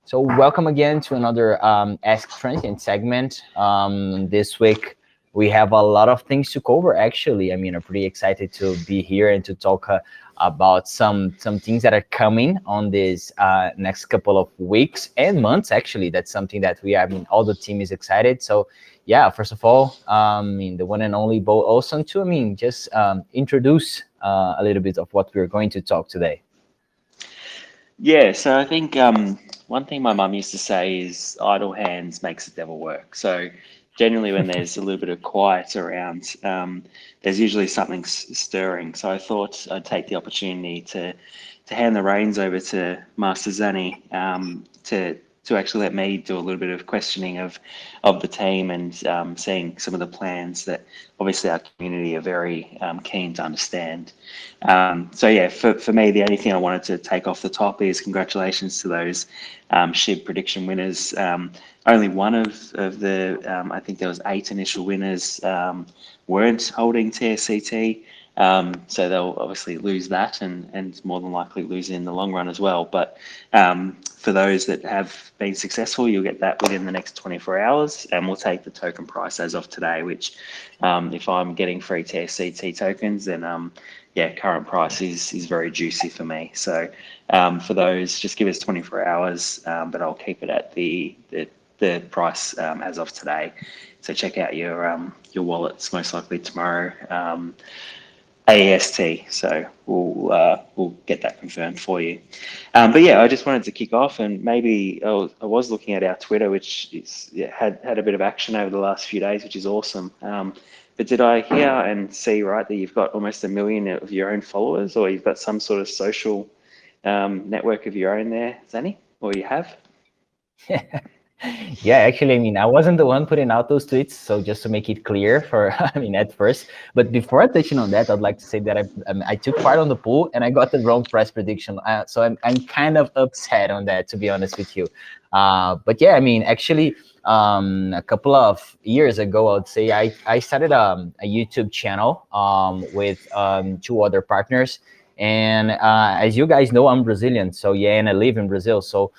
So welcome again to another Ask Transient segment. This week we have a lot of things to cover. Actually, I'm pretty excited to be here and to talk about some things that are coming on this next couple of weeks and months. Actually, that's something that all the team is excited. So yeah, first of all, the one and only Beau Olson too. Just introduce a little bit of what we're going to talk today. Yeah, so I think one thing my mum used to say is idle hands makes the devil work. So generally when there's a little bit of quiet around, there's usually something stirring. So I thought I'd take the opportunity to hand the reins over to Master Zani to actually let me do a little bit of questioning of the team and seeing some of the plans that obviously our community are very keen to understand. So yeah, for me, the only thing I wanted to take off the top is congratulations to those SHIB prediction winners. Only one of the, I think there was 8 initial winners weren't holding TSCT. So they'll obviously lose that and more than likely lose in the long run as well. But for those that have been successful, you'll get that within the next 24 hours, and we'll take the token price as of today, which if I'm getting free TSCT tokens, then yeah, current price is very juicy for me. So for those, just give us 24 hours, but I'll keep it at the price as of today. So check out your wallets most likely tomorrow. AEST, so we'll get that confirmed for you. But yeah, I just wanted to kick off, and maybe I was looking at our Twitter, which had a bit of action over the last few days, which is awesome. But did I hear and see right that you've got almost 1 million of your own followers, or you've got some sort of social network of your own there, Zani, or you have? Yeah, actually, I wasn't the one putting out those tweets. So just to make it clear for, at first. But before touching on that, I'd like to say that I took part on the pool and I got the wrong price prediction. So I'm kind of upset on that, to be honest with you. But yeah, actually, a couple of years ago, I would say I started a YouTube channel with 2 other partners. And as you guys know, I'm Brazilian. So yeah, and I live in Brazil. So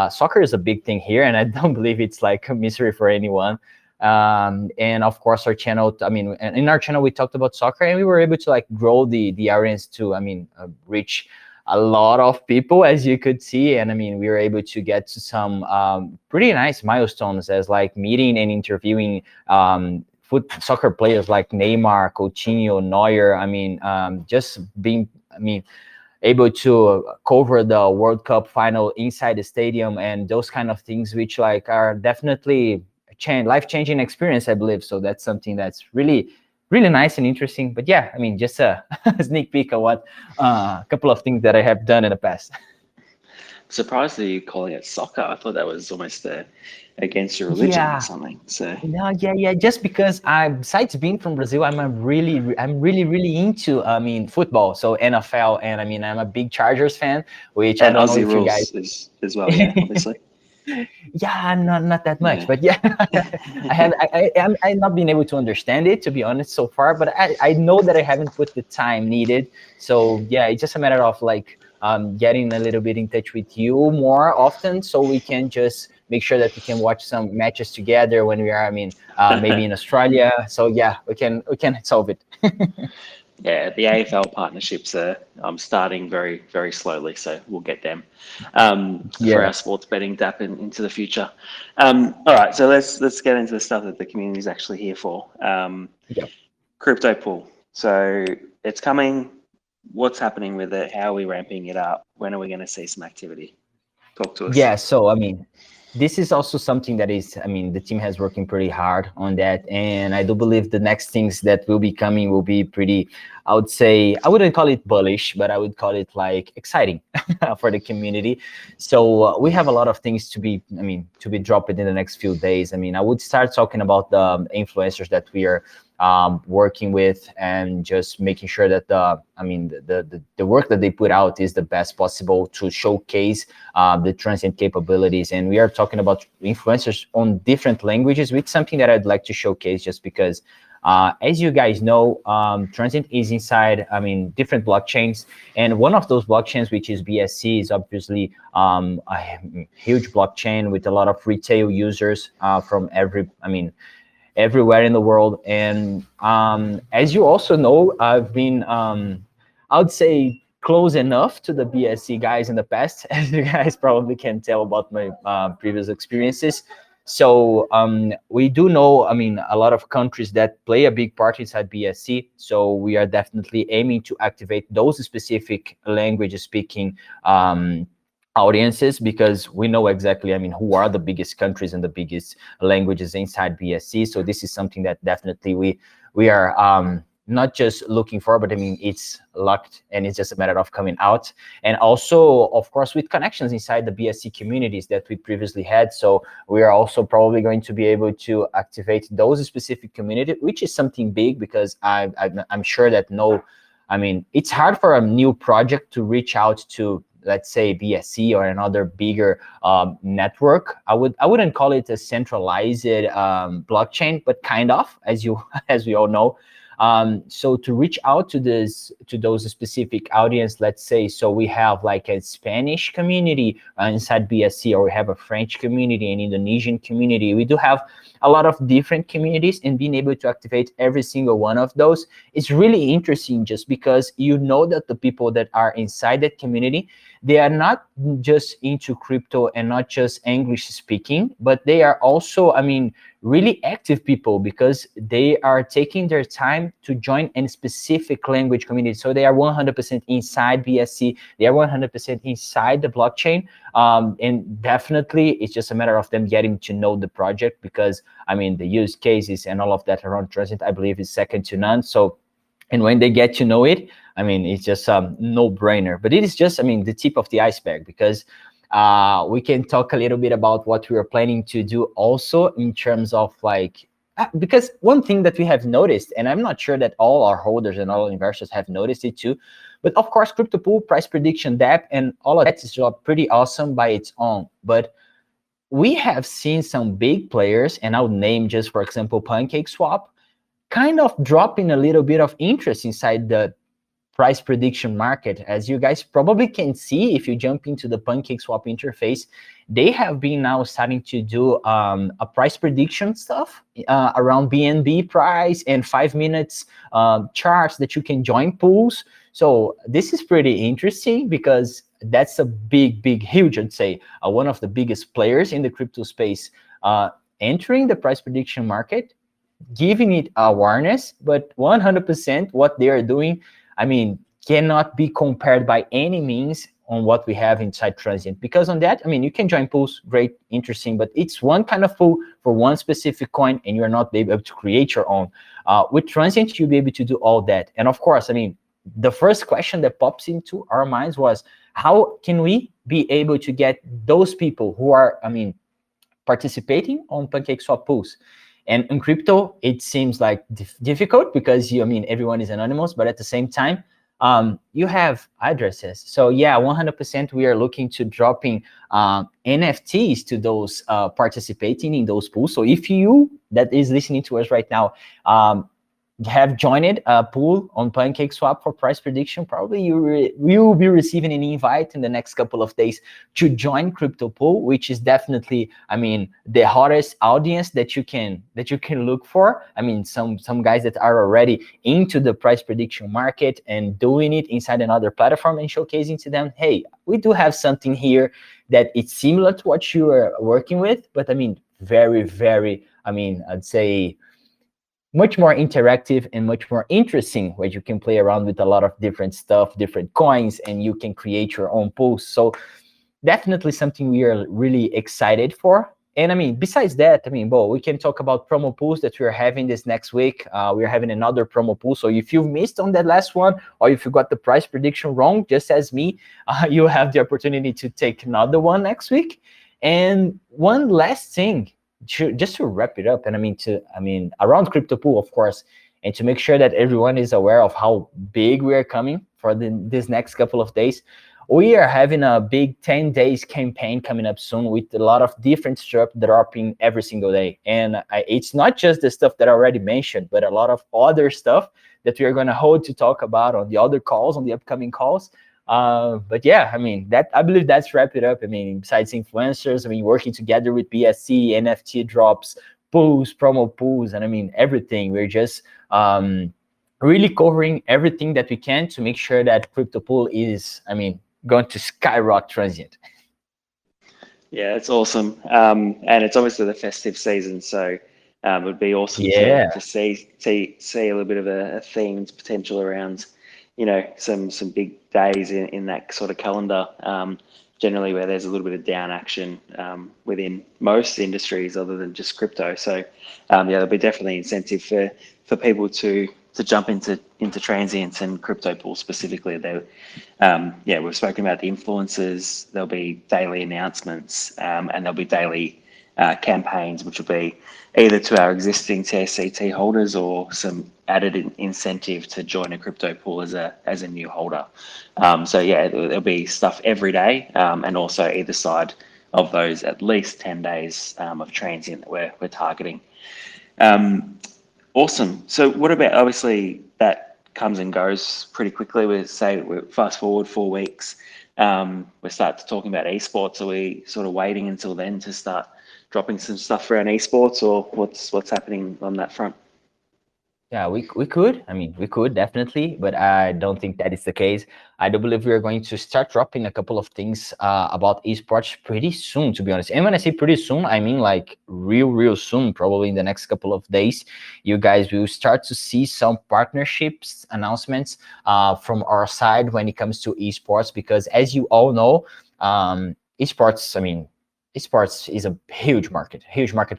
soccer is a big thing here, and I don't believe it's like a mystery for anyone. And of course, our channel, in our channel, we talked about soccer, and we were able to like grow the audience to, reach a lot of people, as you could see. And we were able to get to some pretty nice milestones, as like meeting and interviewing soccer players like Neymar, Coutinho, Neuer. Just being, able to cover the World Cup final inside the stadium and those kind of things, which like are definitely life-changing experience, I believe. So that's something that's really, really nice and interesting. But yeah, just a sneak peek of what a couple of things that I have done in the past. Surprised that you're calling it soccer. I thought that was almost against your religion or something. So no, yeah. Just because besides being from Brazil, I'm really into football. So NFL, and I'm a big Chargers fan, which and I don't Aussie know if you guys rules as well. Yeah, obviously. Yeah, not that much, but yeah, I've not been able to understand it, to be honest, so far. But I know that I haven't put the time needed. So yeah, it's just a matter of like getting a little bit in touch with you more often, so we can just make sure that we can watch some matches together when we are, maybe in Australia. So yeah, we can solve it. Yeah, the AFL partnerships are starting very, very slowly, so we'll get them for our sports betting DAP into the future. All right, so let's get into the stuff that the community is actually here for. CryptoPool. So it's coming. What's happening with it? How are we ramping it up? When are we going to see some activity? Talk to us. Yeah, so this is also something that is, the team has working pretty hard on that. And I do believe the next things that will be coming will be pretty, I would say, I wouldn't call it bullish, but I would call it like exciting for the community. So we have a lot of things to be dropped in the next few days. I would start talking about the influencers that we are working with, and just making sure that the work that they put out is the best possible to showcase the Transient capabilities. And we are talking about influencers on different languages, which is something that I'd like to showcase, just because As you guys know, Transient is inside, I mean, different blockchains. And one of those blockchains, which is BSC, is obviously a huge blockchain with a lot of retail users from everywhere in the world. And as you also know, I've been, I would say, close enough to the BSC guys in the past, as you guys probably can tell about my previous experiences. So we do know, I mean, a lot of countries that play a big part inside BSC. So we are definitely aiming to activate those specific language speaking audiences, because we know exactly, I mean, who are the biggest countries and the biggest languages inside BSC. So this is something that definitely we are not just looking for, but I mean, it's locked and it's just a matter of coming out. And also, of course, with connections inside the BSC communities that we previously had. So we are also probably going to be able to activate those specific community, which is something big, because I'm sure that I mean, it's hard for a new project to reach out to, let's say, BSC or another bigger network. I wouldn't call it a centralized blockchain, but kind of, as we all know. So to reach out to those specific audience, let's say, so we have like a Spanish community inside BSC, or we have a French community, an Indonesian community. We do have a lot of different communities, and being able to activate every single one of those is really interesting, just because you know that the people that are inside that community, they are not just into crypto and not just English speaking, but they are also, I mean, really active people, because they are taking their time to join a specific language community. So they are 100% inside BSC, they are 100% inside the blockchain. And definitely it's just a matter of them getting to know the project, because I mean, the use cases and all of that around Transient, I believe, is second to none. So, and when they get to know it, I mean, it's just a no-brainer. But it is just, I mean, the tip of the iceberg, because we can talk a little bit about what we are planning to do also in terms of like, because one thing that we have noticed, and I'm not sure that all our holders and all investors have noticed it too, but of course, CryptoPool, price prediction, dApp, and all of that is pretty awesome by its own. But we have seen some big players, and I'll name just, for example, PancakeSwap, kind of dropping a little bit of interest inside the price prediction market. As you guys probably can see, if you jump into the PancakeSwap interface, they have been now starting to do a price prediction stuff around BNB price and 5 minutes charts that you can join pools. So this is pretty interesting, because that's a big, huge, I'd say, one of the biggest players in the crypto space entering the price prediction market, giving it awareness. But 100% what they are doing, I mean, cannot be compared by any means on what we have inside Transient. Because on that, I mean, you can join pools, great, interesting, but it's one kind of pool for one specific coin, and you're not able to create your own. With Transient, you'll be able to do all that. And of course, I mean, the first question that pops into our minds was, how can we be able to get those people who are, I mean, participating on PancakeSwap pools? And in crypto, it seems like difficult, because I mean, everyone is anonymous, but at the same time, you have addresses. So yeah, 100% we are looking to dropping NFTs to those participating in those pools. So if you that is listening to us right now have joined a pool on PancakeSwap for price prediction, probably you will be receiving an invite in the next couple of days to join CryptoPool, which is definitely, I mean, the hottest audience that you can look for. I mean, some guys that are already into the price prediction market and doing it inside another platform and showcasing to them, hey, we do have something here that it's similar to what you are working with, but I mean, very, I mean, I'd say much more interactive and much more interesting, where you can play around with a lot of different stuff, different coins, and you can create your own pools. So definitely something we are really excited for. And I mean, besides that, I mean, Beau, we can talk about promo pools that we're having this next week. We're having another promo pool. So if you've missed on that last one, or if you got the price prediction wrong, just as me, you have the opportunity to take another one next week. And one last thing, just to wrap it up, and I mean, around CryptoPool, of course, and to make sure that everyone is aware of how big we are coming for this next couple of days, we are having a big 10 days campaign coming up soon with a lot of different stuff dropping every single day. And it's not just the stuff that I already mentioned, but a lot of other stuff that we are going to hold to talk about on the other calls, on the upcoming calls. But yeah, I mean, that I believe that's wrap it up. I mean, besides influencers, I mean, working together with BSC, NFT drops, pools, promo pools, and I mean, everything. We're just really covering everything that we can to make sure that CryptoPool is, I mean, going to skyrocket Transient. Yeah, it's awesome. And it's obviously the festive season, so it would be awesome Yeah. to see a little bit of a themed potential around, some big days in that sort of calendar. Generally, where there's a little bit of down action within most industries other than just crypto. So yeah, there'll be definitely incentive for people to jump into Transients and CryptoPool specifically. Yeah, we've spoken about the influencers. There'll be daily announcements, and there'll be daily campaigns, which will be either to our existing TSCT holders or some added incentive to join a crypto pool as a new holder. So yeah, there'll be stuff every day, and also either side of those at least 10 days of transient that we're targeting. Awesome. So what about, obviously that comes and goes pretty quickly. We fast forward 4 weeks. We start to talking about esports. Are we sort of waiting until then to start dropping some stuff around esports, or what's happening on that front? Yeah, we could. I mean, we could definitely, but I don't think that is the case. I do believe we are going to start dropping a couple of things about esports pretty soon, to be honest. And when I say pretty soon, I mean like real soon, probably in the next couple of days. You guys will start to see some partnerships announcements from our side when it comes to esports, because as you all know, esports, I mean, esports is a huge market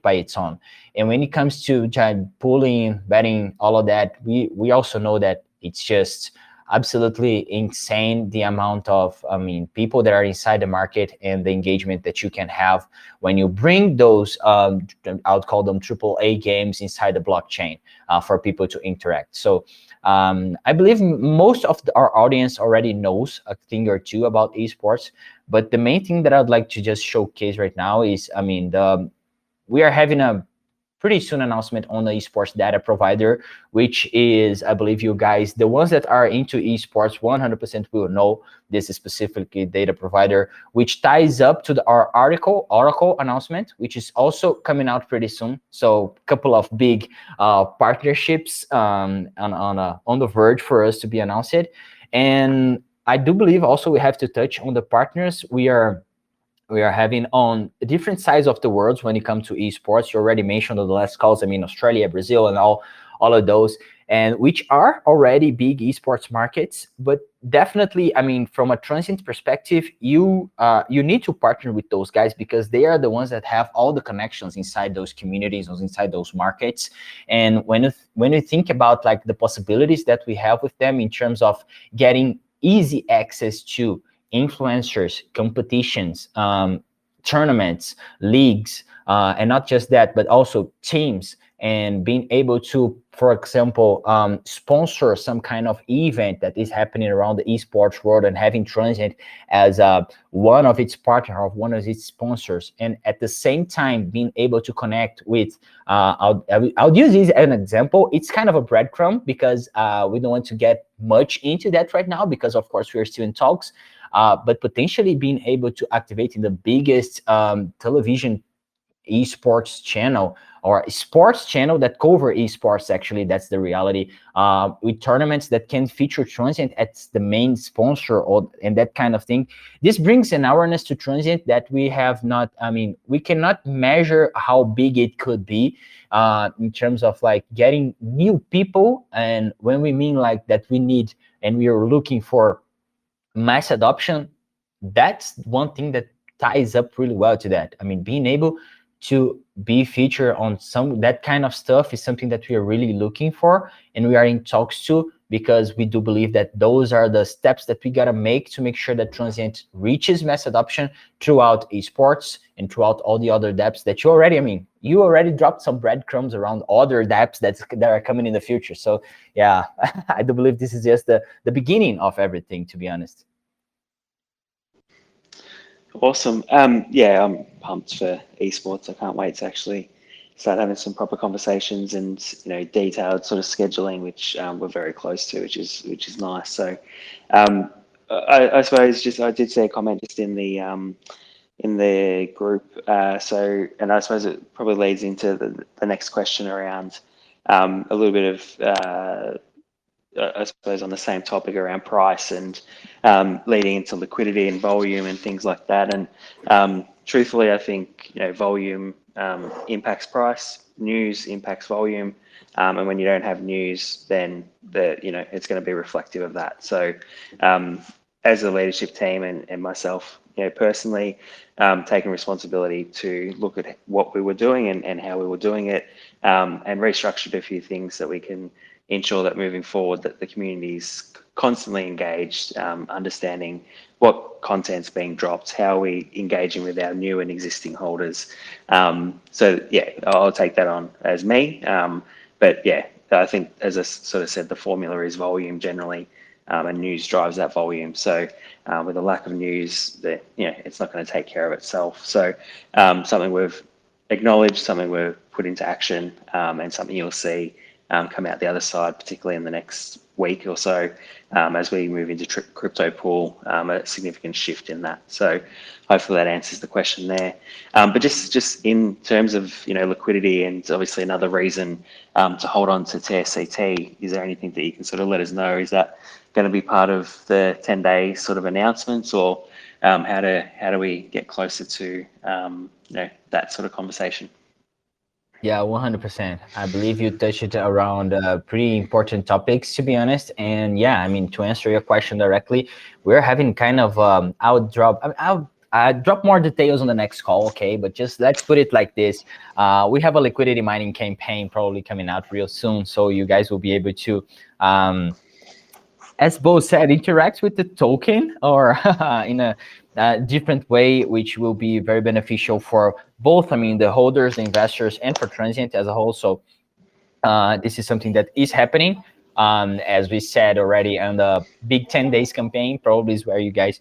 by its own. And when it comes to pooling, betting, all of that, we also know that it's just absolutely insane the amount of, I mean, people that are inside the market and the engagement that you can have when you bring those, I would call them AAA games inside the blockchain for people to interact. So I believe most of our audience already knows a thing or two about esports, but the main thing that I'd like to just showcase right now is, I mean, we are having a pretty soon announcement on the esports data provider, which is, I believe you guys, the ones that are into esports 100% will know this is specifically data provider, which ties up to our Oracle announcement, which is also coming out pretty soon. So a couple of big partnerships on the verge for us to be announced. And I do believe also we have to touch on the partners we are having on different sides of the world when it comes to esports. You already mentioned on the last calls, I mean, Australia, Brazil, and all of those, and which are already big esports markets. But definitely, I mean, from a transient perspective, you need to partner with those guys because they are the ones that have all the connections inside those communities, inside those markets. And when you think about like the possibilities that we have with them in terms of getting easy access to influencers, competitions, tournaments, leagues, and not just that, but also teams, and being able to, for example, sponsor some kind of event that is happening around the esports world, and having Transient as one of its partner, or one of its sponsors, and at the same time being able to connect with, I'll use this as an example. It's kind of a breadcrumb because we don't want to get much into that right now because, of course, we're still in talks. But potentially being able to activate in the biggest television esports channel, or sports channel that cover esports, actually, that's the reality, with tournaments that can feature Transient as the main sponsor, and that kind of thing. This brings an awareness to Transient that we have not, I mean, we cannot measure how big it could be in terms of like getting new people. And when we mean like that, we need and we are looking for mass adoption, that's one thing that ties up really well to that. I mean, being able to be featured on some that kind of stuff is something that we are really looking for, and we are in talks to, because we do believe that those are the steps that we got to make to make sure that Transient reaches mass adoption throughout esports and throughout all the other dApps that you already, I mean, you already dropped some breadcrumbs around other dApps that are coming in the future. So yeah, I do believe this is just the beginning of everything, to be honest. Awesome. Yeah, I'm pumped for esports. I can't wait to actually start having some proper conversations and detailed sort of scheduling, which we're very close to, which is nice. So, um, I suppose just I did see a comment just in the group. And I suppose it probably leads into the next question around a little bit of I suppose on the same topic around price and leading into liquidity and volume and things like that. And truthfully, I think volume impacts price, news impacts volume, and when you don't have news, then it's going to be reflective of that. So as a leadership team and myself, personally, taking responsibility to look at what we were doing and how we were doing it, and restructured a few things that we can ensure that moving forward that the community is constantly engaged, understanding what content's being dropped, how are we engaging with our new and existing holders. So yeah, I'll take that on as me. But yeah, I think as I sort of said, the formula is volume generally, and news drives that volume. So with a lack of news, it's not going to take care of itself. So something we've acknowledged, something we've put into action, and something you'll see come out the other side, particularly in the next week or so, as we move into CryptoPool, a significant shift in that. So hopefully that answers the question there. But just in terms of liquidity, and obviously another reason to hold on to TSCT, is there anything that you can sort of let us know? Is that going to be part of the 10-day sort of announcements, or how do we get closer to that sort of conversation? Yeah, 100%. I believe you touched around pretty important topics, to be honest. And yeah, I mean, to answer your question directly, we're having kind of I drop more details on the next call, okay? But just let's put it like this: we have a liquidity mining campaign probably coming out real soon, so you guys will be able to, as Beau said, interact with the token or in a different way, which will be very beneficial for both, I mean, the holders, the investors, and for Transient as a whole. So this is something that is happening. As we said already, on the big 10 days campaign, probably is where you guys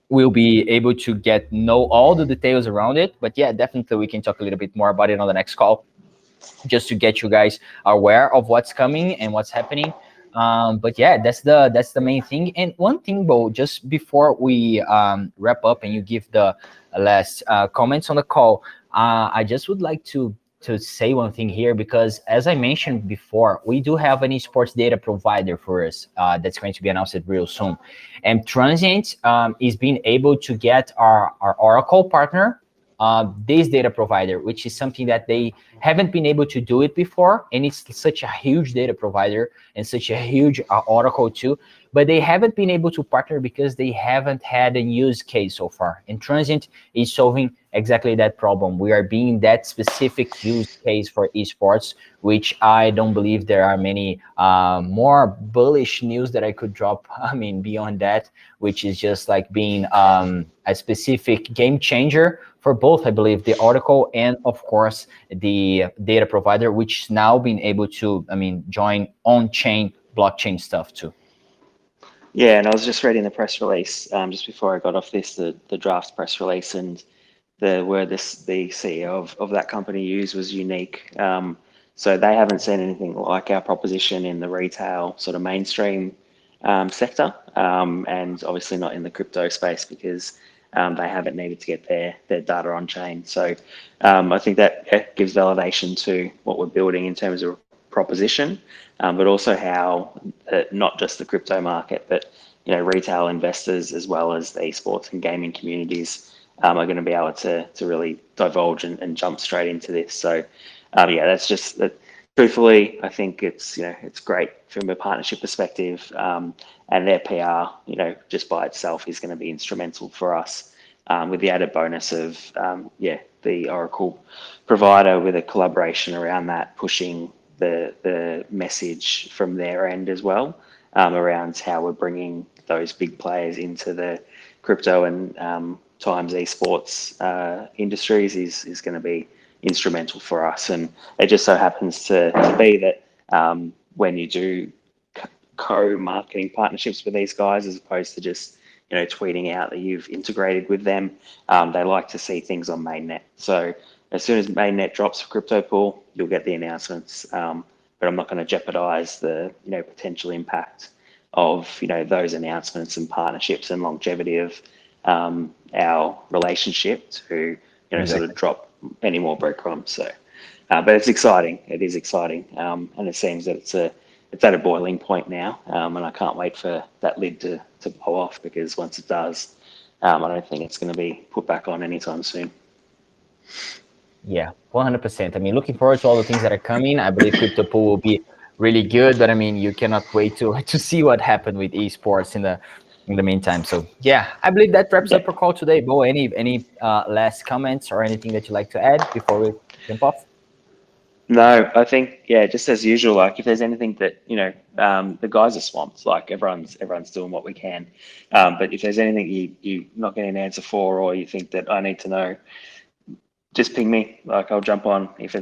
will be able to know all the details around it. But yeah, definitely we can talk a little bit more about it on the next call, just to get you guys aware of what's coming and what's happening. But yeah, that's the main thing. And one thing, Bo, just before we wrap up and you give the last comments on the call, I just would like to say one thing here, because as I mentioned before, we do have an esports data provider for us that's going to be announced real soon. And Transient is being able to get our Oracle partner this data provider, which is something that they haven't been able to do it before. And it's such a huge data provider and such a huge Oracle too, but they haven't been able to partner because they haven't had a use case so far. And Transient is solving exactly that problem. We are being that specific use case for esports, which I don't believe there are many more bullish news that I could drop. I mean, beyond that, which is just like being a specific game changer for both, I believe, the article and, of course, the data provider, which is now being able to, I mean, join on-chain blockchain stuff too. Yeah, and I was just reading the press release just before I got off this, the draft press release, and the word the CEO of that company used was unique. So they haven't seen anything like our proposition in the retail sort of mainstream sector, and obviously not in the crypto space, because they haven't needed to get their data on chain. So I think that gives validation to what we're building in terms of proposition, but also how not just the crypto market, but retail investors as well as the esports and gaming communities are going to be able to really divulge and jump straight into this. So yeah, that's just that. Truthfully, I think it's great from a partnership perspective, and their PR, just by itself is going to be instrumental for us, with the added bonus of the Oracle provider with a collaboration around that, pushing the message from their end as well, around how we're bringing those big players into the crypto and times esports industries is going to be instrumental for us. And it just so happens to be that when you do co-marketing partnerships with these guys, as opposed to just tweeting out that you've integrated with them. They like to see things on mainnet. So as soon as mainnet drops for CryptoPool, you'll get the announcements. But I'm not going to jeopardize the potential impact of those announcements and partnerships and longevity of our relationship to sort of drop any more breadcrumbs. So, but it's exciting. It is exciting, and it seems that it's at a boiling point now, and I can't wait for that lid to blow off, because once it does, I don't think it's going to be put back on anytime soon. Yeah, 100%. I mean, looking forward to all the things that are coming. I believe CryptoPool will be really good, but I mean, you cannot wait to see what happened with esports in the meantime. So yeah, I believe that wraps up our call today. Beau, any last comments or anything that you'd like to add before we jump off? No, I think, just as usual, like if there's anything that, the guys are swamped, like everyone's doing what we can. But if there's anything you're not getting an answer for, or you think that I need to know, just ping me. Like I'll jump on. If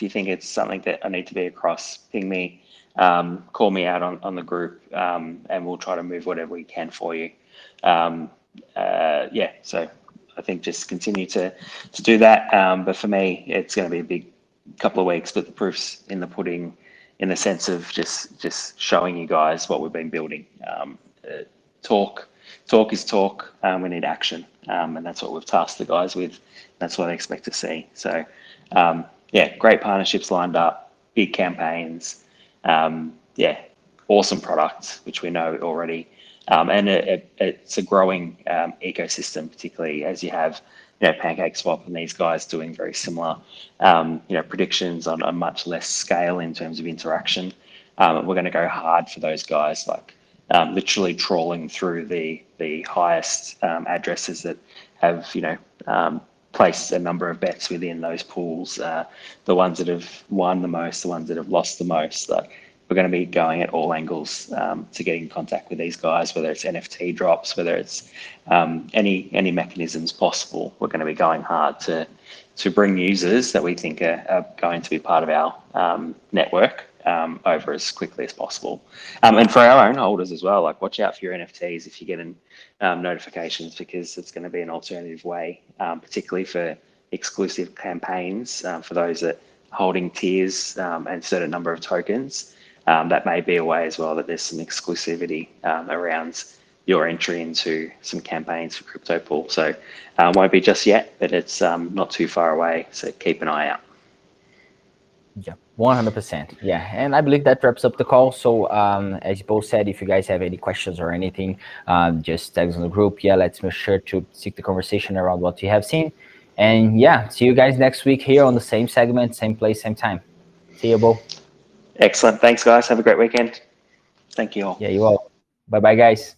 you think it's something that I need to be across, ping me, call me out on the group, and we'll try to move whatever we can for you. So I think just continue to do that. But for me, it's going to be a big couple of weeks, but the proof's in the pudding, in the sense of just showing you guys what we've been building. Talk is talk. We need action, and that's what we've tasked the guys with. That's what I expect to see. So, great partnerships lined up, big campaigns, awesome products, which we know already, and it's a growing ecosystem, particularly as you have PancakeSwap and these guys doing very similar predictions on a much less scale in terms of interaction. We're going to go hard for those guys, like literally trawling through the highest addresses that have placed a number of bets within those pools, the ones that have won the most, the ones that have lost the most. Like, we're going to be going at all angles to get in contact with these guys, whether it's NFT drops, whether it's any mechanisms possible. We're going to be going hard to bring users that we think are going to be part of our network over as quickly as possible. And for our own holders as well, like watch out for your NFTs if you're getting notifications, because it's going to be an alternative way, particularly for exclusive campaigns, for those that are holding tiers and a certain number of tokens. That may be a way as well that there's some exclusivity around your entry into some campaigns for CryptoPool. So won't be just yet, but it's not too far away. So keep an eye out. Yeah, 100%. Yeah, and I believe that wraps up the call. So as Beau said, if you guys have any questions or anything, just tag us on the group. Yeah, let's make sure to seek the conversation around what you have seen. And yeah, see you guys next week here on the same segment, same place, same time. See you, Beau. Excellent. Thanks, guys. Have a great weekend. Thank you all. Yeah, you all. Bye-bye, guys.